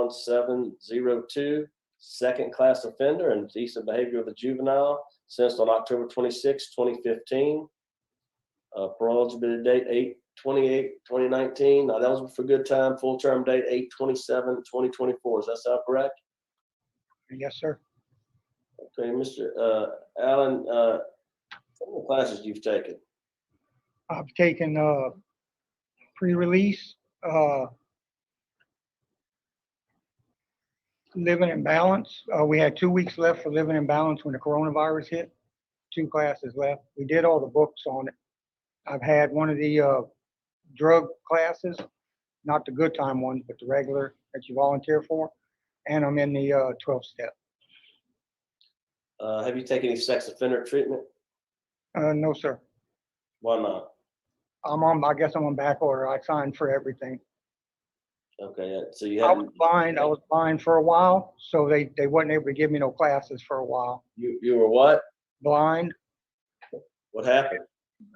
1702, second class offender and decent behavior of a juvenile, sentenced on October 26, 2015. Parole eligibility date 8/28/2019. That was for good time. Full term date 8/27/2024. Does that sound correct? Yes, sir. Okay, Mr. Allen, some of the classes you've taken. I've taken pre-release, living in balance. We had 2 weeks left for living in balance when the coronavirus hit. 2 classes left. We did all the books on it. I've had one of the drug classes, not the good time ones, but the regular that you volunteer for. And I'm in the 12-step. Have you taken any sex offender treatment? No, sir. Why not? I guess I'm on back order. I signed for everything. Okay, so you I haven't. was blind for a while, so they wasn't able to give me no classes for a while. You were what? Blind. What happened?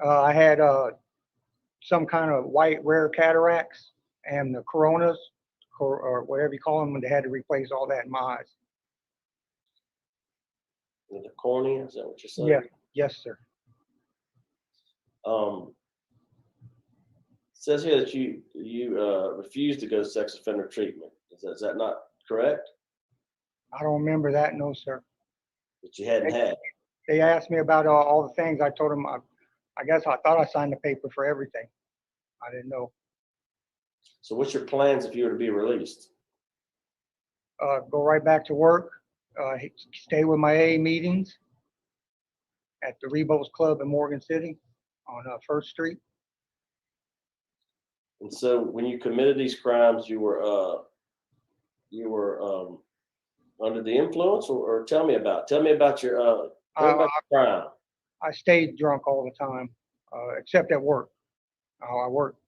I had some kind of white rare cataracts and the coronas, or whatever you call them, when they had to replace all that in my eyes. With the cornea, is that what you're saying? Yeah. Yes, sir. It says here that you refused to go to sex offender treatment. Is that not correct? I don't remember that. No, sir. That you hadn't had. They asked me about all the things. I told them, I guess I thought I signed the paper for everything. I didn't know. So what's your plans if you were to be released? Go right back to work, stay with my AA meetings at the Rebos Club in Morgan City on 1st Street. And so when you committed these crimes, you were under the influence, or tell me about your crime. I stayed drunk all the time, except at work. I worked.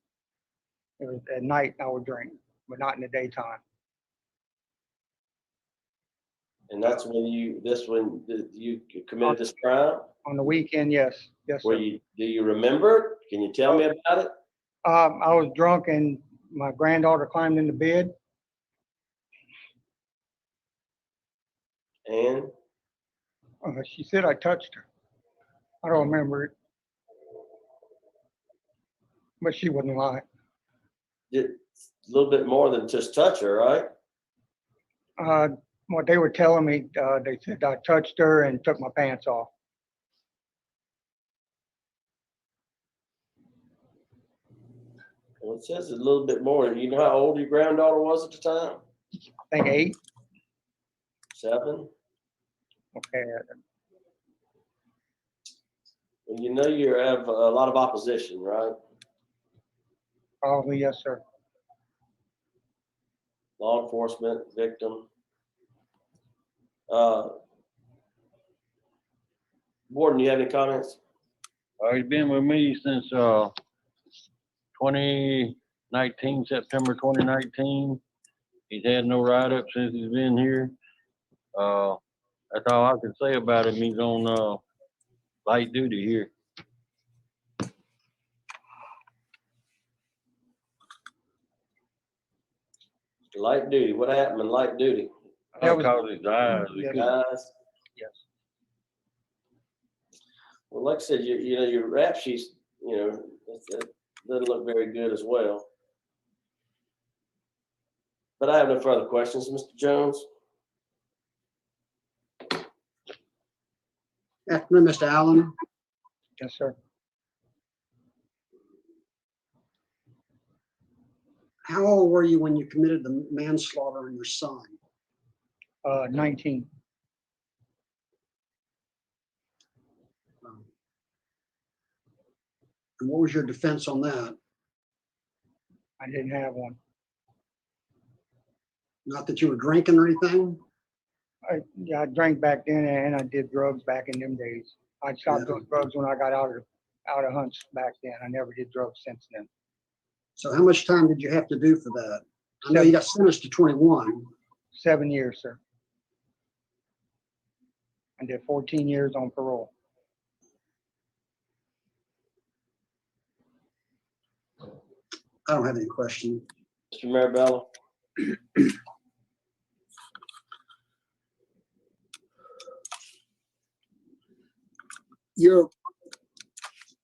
It was at night I would drink, but not in the daytime. And that's when you committed this crime? On the weekend, yes. Yes, sir. Do you remember it? Can you tell me about it? I was drunk and my granddaughter climbed in the bed. And She said I touched her. I don't remember it, but she wouldn't lie. Did a little bit more than just touch her, right? What they were telling me, they said I touched her and took my pants off. Well, it says a little bit more. You know how old your granddaughter was at the time? I think 8. 7. Okay. Well, you know you have a lot of opposition, right? Probably, yes, sir. Law enforcement, victim. Warden, you have any comments? He's been with me since 2019, September 2019. He's had no write-up since he's been here. That's all I can say about him. He's on light duty here. Light duty. What happened in light duty? That was- Because his eyes. Yes. Guys. Yes. Well, like I said, you know your rap sheets, it doesn't look very good as well. But I have no further questions, Mr. Jones. Afternoon, Mr. Allen. Yes, sir. How old were you when you committed the manslaughter on your son? 19. And what was your defense on that? I didn't have one. Not that you were drinking or anything? I drank back then and I did drugs back in them days. I stopped doing drugs when I got out of Hunts back then. I never did drugs since then. So how much time did you have to do for that? I know you got sentenced to 21. 7 years, sir. I did 14 years on parole. I don't have any question. Mr. Marabella.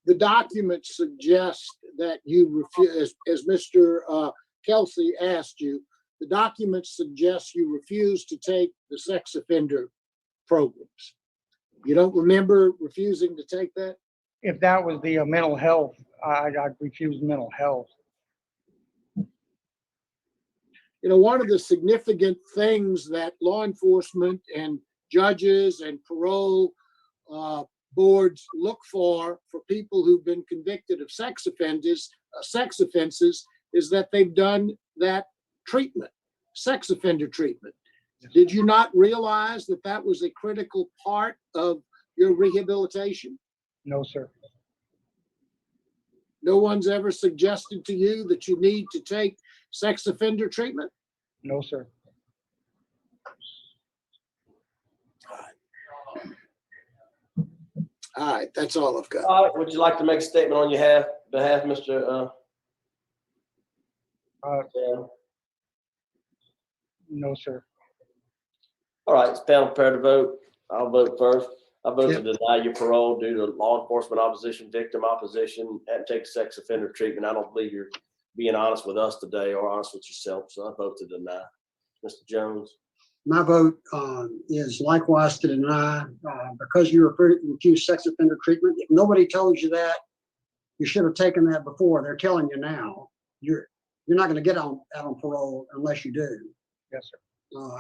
the documents suggest that you refuse, as Mr. Kelsey asked you, the documents suggest you refuse to take the sex offender programs. You don't remember refusing to take that? If that was the mental health, I'd refuse mental health. You know, one of the significant things that law enforcement and judges and parole boards look for people who've been convicted of sex offenses is that they've done that treatment, sex offender treatment. Did you not realize that that was a critical part of your rehabilitation? No, sir. No one's ever suggested to you that you need to take sex offender treatment? No, sir. All right, that's all I've got. All right, would you like to make a statement on your behalf, Mr. Yeah. No, sir. All right, it's panel prepared to vote. I'll vote first. I vote to deny your parole due to law enforcement opposition, victim opposition, and take sex offender treatment. I don't believe you're being honest with us today or honest with yourself, so I vote to deny. Mr. Jones? My vote is likewise to deny because you refuse sex offender treatment. If nobody told you that, you should have taken that before. They're telling you now. You're not going to get out on parole unless you do. Yes, sir.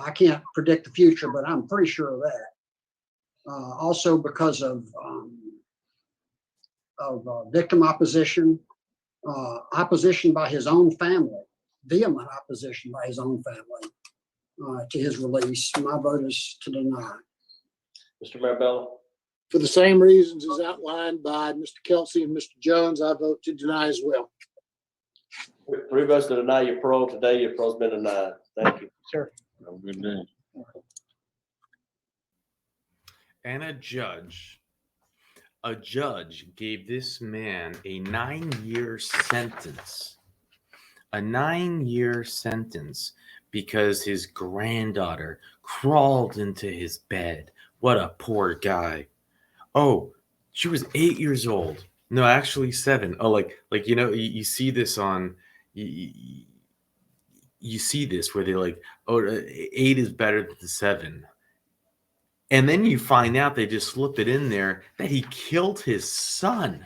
I can't predict the future, but I'm pretty sure of that. Also because of victim opposition, opposition by his own family, vehement opposition by his own family to his release. My vote is to deny. Mr. Marabella? For the same reasons as outlined by Mr. Kelsey and Mr. Jones, I vote to deny as well. 3 votes to deny your parole today. Your parole's been denied. Thank you. Sir. Have a good day. And a judge gave this man a 9-year sentence. A 9-year sentence because his granddaughter crawled into his bed. What a poor guy. Oh, she was 8 years old. No, actually 7. Oh, like you know, you see this on you see this where they're like, oh, 8 is better than 7. And then you find out they just slipped it in there that he killed his son.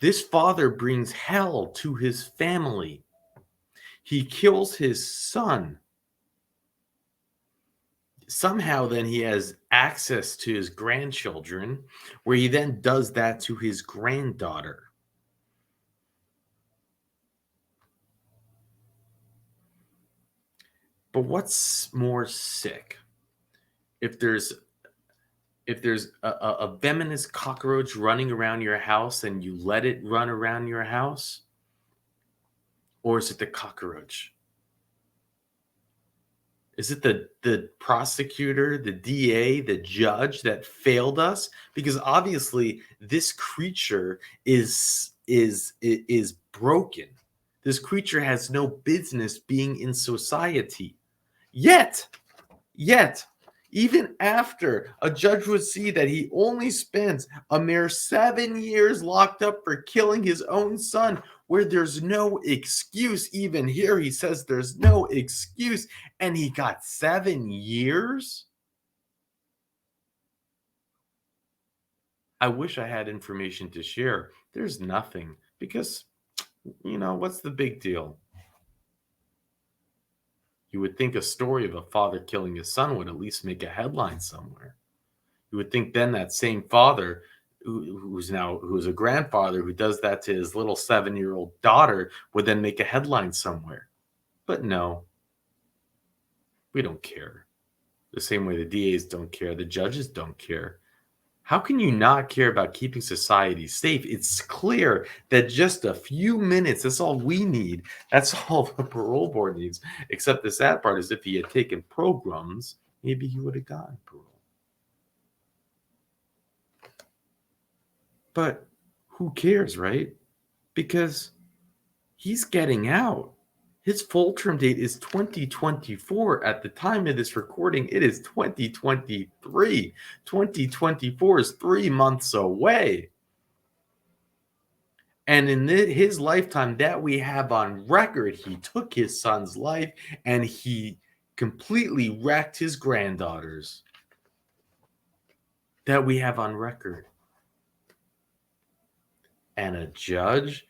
This father brings hell to his family. He kills his son. Somehow then he has access to his grandchildren, where he then does that to his granddaughter. But what's more sick? If there's a venomous cockroach running around your house and you let it run around your house, or is it the cockroach? Is it the prosecutor, the DA, the judge that failed us? Because obviously this creature is broken. This creature has no business being in society. Yet, even after a judge would see that he only spends a mere 7 years locked up for killing his own son, where there's no excuse, even here he says there's no excuse, and he got 7 years? I wish I had information to share. There's nothing, because, you know, what's the big deal? You would think a story of a father killing his son would at least make a headline somewhere. You would think then that same father, who's a grandfather who does that to his little 7-year-old daughter, would then make a headline somewhere. But no, we don't care. The same way the DAs don't care, the judges don't care. How can you not care about keeping society safe? It's clear that just a few minutes, that's all we need. That's all the parole board needs. Except the sad part is if he had taken programs, maybe he would have gotten parole. But who cares, right? Because he's getting out. His full term date is 2024. At the time of this recording, it is 2023. 2024 is 3 months away. And in his lifetime that we have on record, he took his son's life and he completely wrecked his granddaughters. That we have on record. And a judge,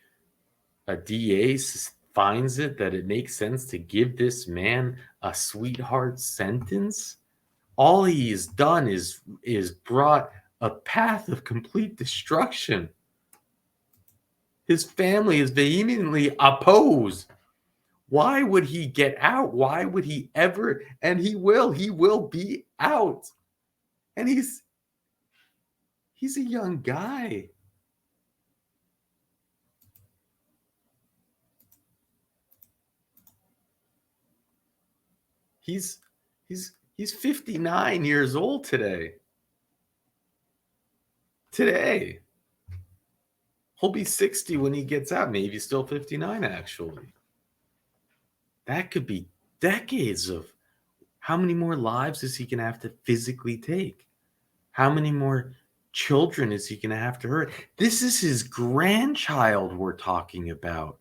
a DA finds it that it makes sense to give this man a sweetheart sentence. All he has done is brought a path of complete destruction. His family is vehemently opposed. Why would he get out? Why would he ever? And he will be out. And he's a young guy. He's 59 years old today. Today. He'll be 60 when he gets out. Maybe still 59, actually. That could be decades of how many more lives is he going to have to physically take? How many more children is he going to have to hurt? This is his grandchild we're talking about.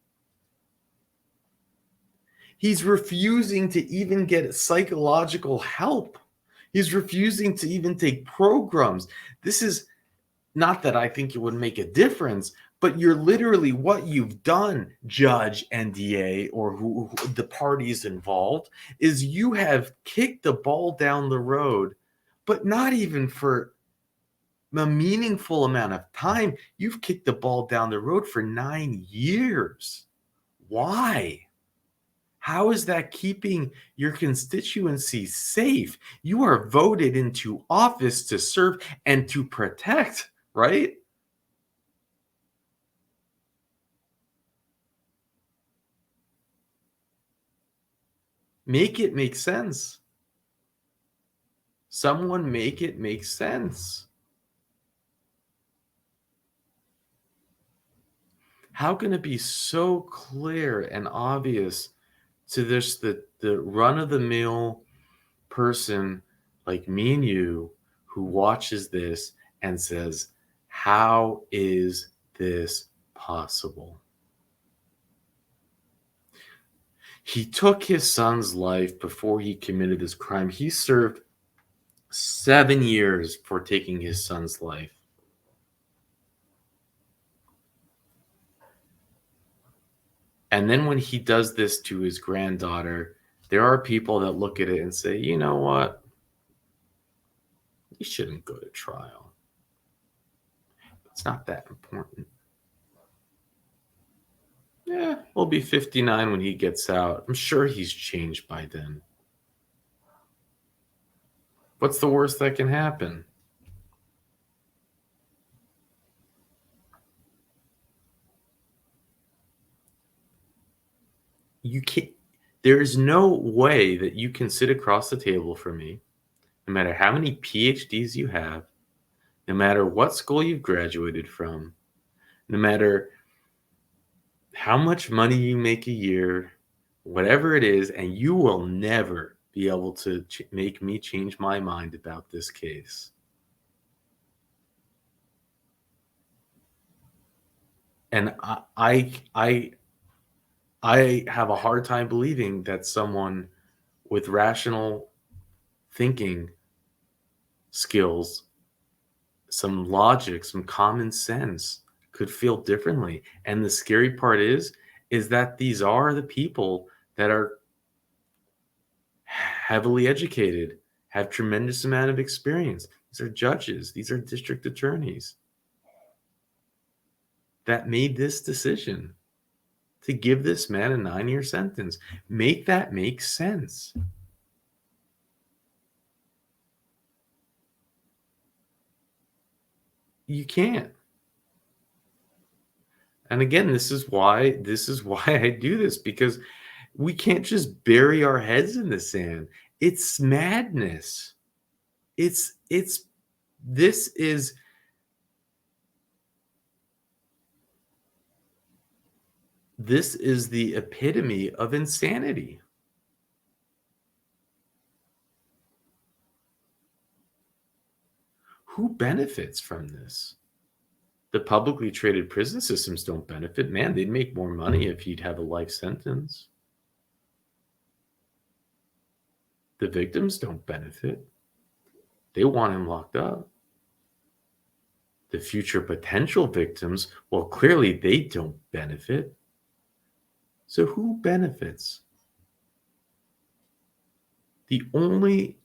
He's refusing to even get psychological help. He's refusing to even take programs. This is not that I think it would make a difference, but you're literally what you've done, judge, NDA, or who the parties involved, is you have kicked the ball down the road, but not even for a meaningful amount of time. You've kicked the ball down the road for 9 years. Why? How is that keeping your constituency safe? You are voted into office to serve and to protect, right? Make it make sense. Someone make it make sense. How can it be so clear and obvious to this the run-of-the-mill person like me and you who watches this and says, how is this possible? He took his son's life before he committed this crime. He served 7 years for taking his son's life. And then when he does this to his granddaughter, there are people that look at it and say, you know what? You shouldn't go to trial. It's not that important. Yeah, he'll be 59 when he gets out. I'm sure he's changed by then. What's the worst that can happen? You can't. There is no way that you can sit across the table from me, no matter how many PhDs you have, no matter what school you've graduated from, no matter how much money you make a year, whatever it is, and you will never be able to make me change my mind about this case. And I have a hard time believing that someone with rational thinking skills, some logic, some common sense could feel differently. And the scary part is that these are the people that are heavily educated, have tremendous amount of experience. These are judges. These are district attorneys that made this decision to give this man a 9-year sentence. Make that make sense. You can't. And again, this is why I do this, because we can't just bury our heads in the sand. It's madness. This is This is the epitome of insanity. Who benefits from this? The publicly traded prison systems don't benefit. Man, they'd make more money if he'd have a life sentence. The victims don't benefit. They want him locked up. The future potential victims, well, clearly they don't benefit. So who benefits? The only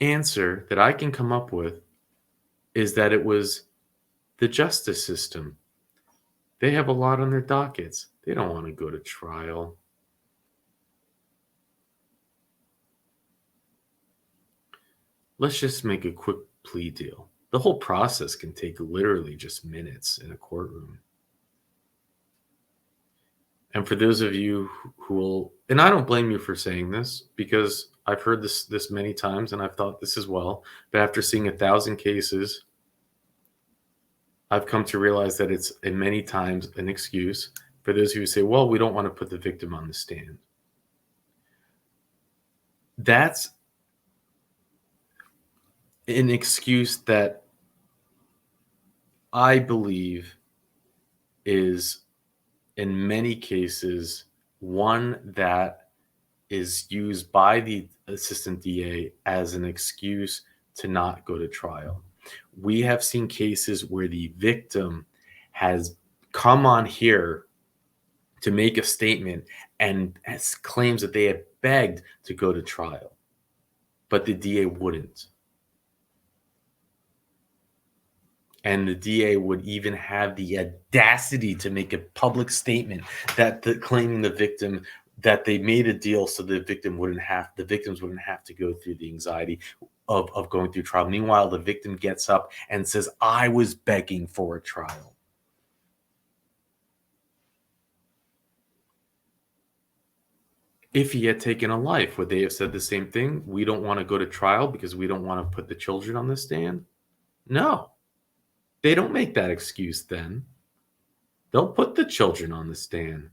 answer that I can come up with is that it was the justice system. They have a lot on their dockets. They don't want to go to trial. Let's just make a quick plea deal. The whole process can take literally just minutes in a courtroom. And for those of you who will, and I don't blame you for saying this, because I've heard this many times and I've thought this as well, but after seeing 1,000 cases, I've come to realize that it's in many times an excuse for those who say, well, we don't want to put the victim on the stand. That's an excuse that I believe is in many cases one that is used by the assistant DA as an excuse to not go to trial. We have seen cases where the victim has come on here to make a statement and claims that they had begged to go to trial, but the DA wouldn't. And the DA would even have the audacity to make a public statement that claiming the victim that they made a deal so the victims wouldn't have to go through the anxiety of going through trial. Meanwhile, the victim gets up and says, I was begging for a trial. If he had taken a life, would they have said the same thing? We don't want to go to trial because we don't want to put the children on the stand? No. They don't make that excuse then. They'll put the children on the stand.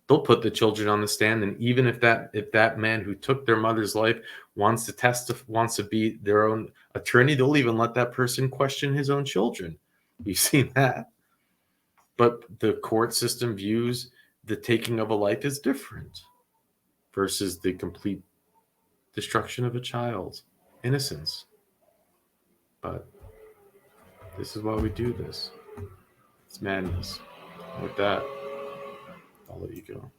They'll put the children on the stand, and even if that man who took their mother's life wants to be their own attorney, they'll even let that person question his own children. We've seen that. But the court system views the taking of a life as different versus the complete destruction of a child's innocence. But this is why we do this. It's madness. With that, I'll let you go.